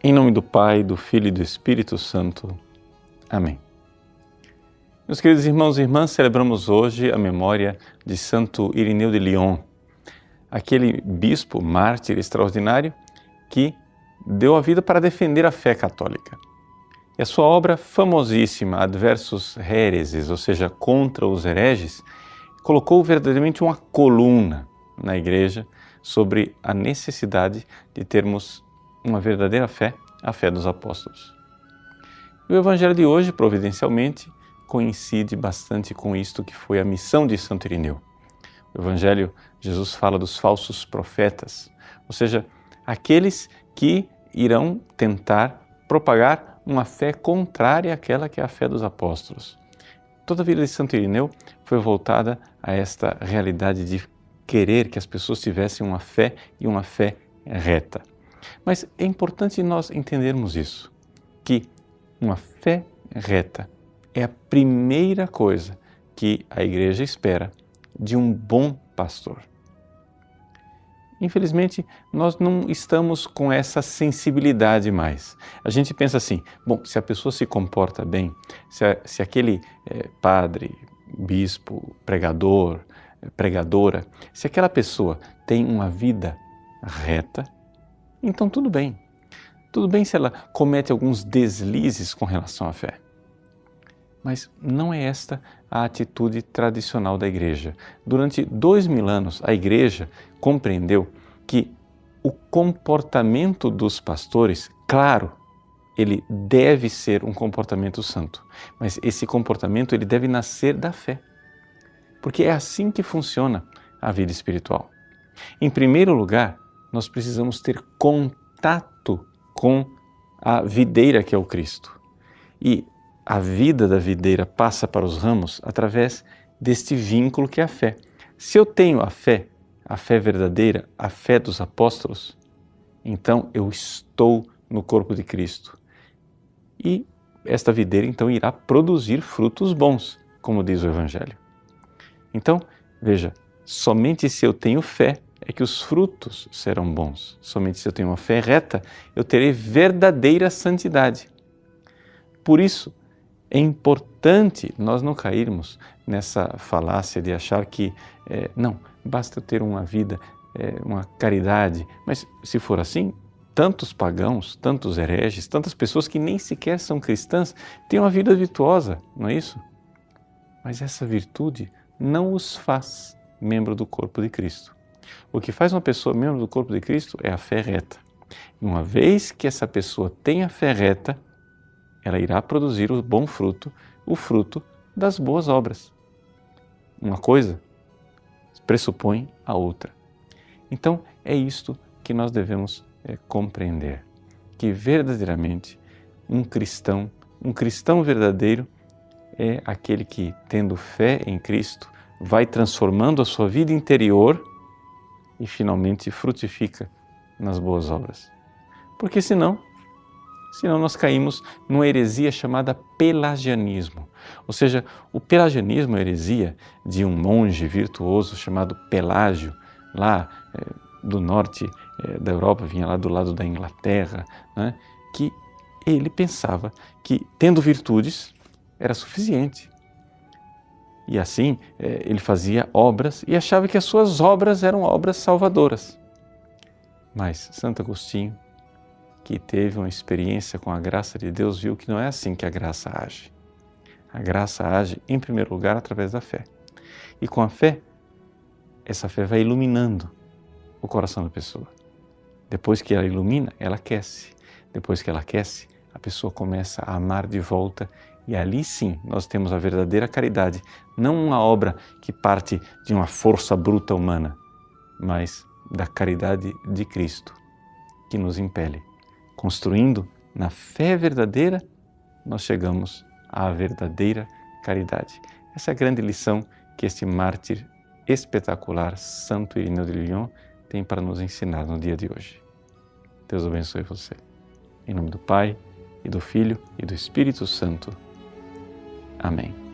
Em nome do Pai, do Filho e do Espírito Santo. Amém. Meus queridos irmãos e irmãs, celebramos hoje a memória de Santo Irineu de Lyon, aquele bispo mártir extraordinário que deu a vida para defender a fé católica. E a sua obra famosíssima, Adversus Hereses, ou seja, contra os hereges, colocou verdadeiramente uma coluna na Igreja sobre a necessidade de termos uma verdadeira fé, a fé dos apóstolos. E o Evangelho de hoje, providencialmente, coincide bastante com isto que foi a missão de Santo Irineu. No Evangelho, Jesus fala dos falsos profetas, ou seja, aqueles que irão tentar propagar uma fé contrária àquela que é a fé dos apóstolos. Toda a vida de Santo Irineu foi voltada a esta realidade de querer que as pessoas tivessem uma fé e uma fé reta. Mas é importante nós entendermos isso, que uma fé reta é a primeira coisa que a Igreja espera de um bom pastor. Infelizmente, nós não estamos com essa sensibilidade mais. A gente pensa assim, bom, se a pessoa se comporta bem, se aquele padre, bispo, pregador, pregadora, se aquela pessoa tem uma vida reta, então tudo bem. Tudo bem se ela comete alguns deslizes com relação à fé. Mas não é esta a atitude tradicional da Igreja. Durante 2000 anos, a Igreja compreendeu que o comportamento dos pastores, claro, ele deve ser um comportamento santo, mas esse comportamento ele deve nascer da fé, porque é assim que funciona a vida espiritual. Em primeiro lugar, nós precisamos ter contato com a videira que é o Cristo. E a vida da videira passa para os ramos através deste vínculo que é a fé. Se eu tenho a fé verdadeira, a fé dos apóstolos, então eu estou no corpo de Cristo. E esta videira então irá produzir frutos bons, como diz o Evangelho. Então, veja, somente se eu tenho fé é que os frutos serão bons. Somente se eu tenho uma fé reta, eu terei verdadeira santidade. Por isso, é importante nós não cairmos nessa falácia de achar que, não, basta ter uma vida, uma caridade. Mas se for assim, tantos pagãos, tantos hereges, tantas pessoas que nem sequer são cristãs têm uma vida virtuosa, não é isso? Mas essa virtude não os faz membro do corpo de Cristo. O que faz uma pessoa membro do corpo de Cristo é a fé reta. E uma vez que essa pessoa tem a fé reta, ela irá produzir o bom fruto, o fruto das boas obras. Uma coisa pressupõe a outra. Então, é isto que nós devemos compreender, que verdadeiramente um cristão verdadeiro é aquele que, tendo fé em Cristo, vai transformando a sua vida interior e finalmente frutifica nas boas obras. Porque senão nós caímos numa heresia chamada pelagianismo. Ou seja, o pelagianismo é a heresia de um monge virtuoso chamado Pelágio, lá do norte da Europa, vinha lá do lado da Inglaterra, né, que ele pensava que tendo virtudes era suficiente. E assim ele fazia obras e achava que as suas obras eram obras salvadoras. Mas Santo Agostinho, que teve uma experiência com a graça de Deus, viu que não é assim que a graça age. A graça age, em primeiro lugar, através da fé. E com a fé, essa fé vai iluminando o coração da pessoa. Depois que ela ilumina, ela aquece. Depois que ela aquece, a pessoa começa a amar de volta. E ali sim, nós temos a verdadeira caridade. Não uma obra que parte de uma força bruta humana, mas da caridade de Cristo, que nos impele. Construindo na fé verdadeira, nós chegamos à verdadeira caridade. Essa é a grande lição que este mártir espetacular, Santo Irineu de Lyon, tem para nos ensinar no dia de hoje. Deus abençoe você. Em nome do Pai, e do Filho, e do Espírito Santo. Amém.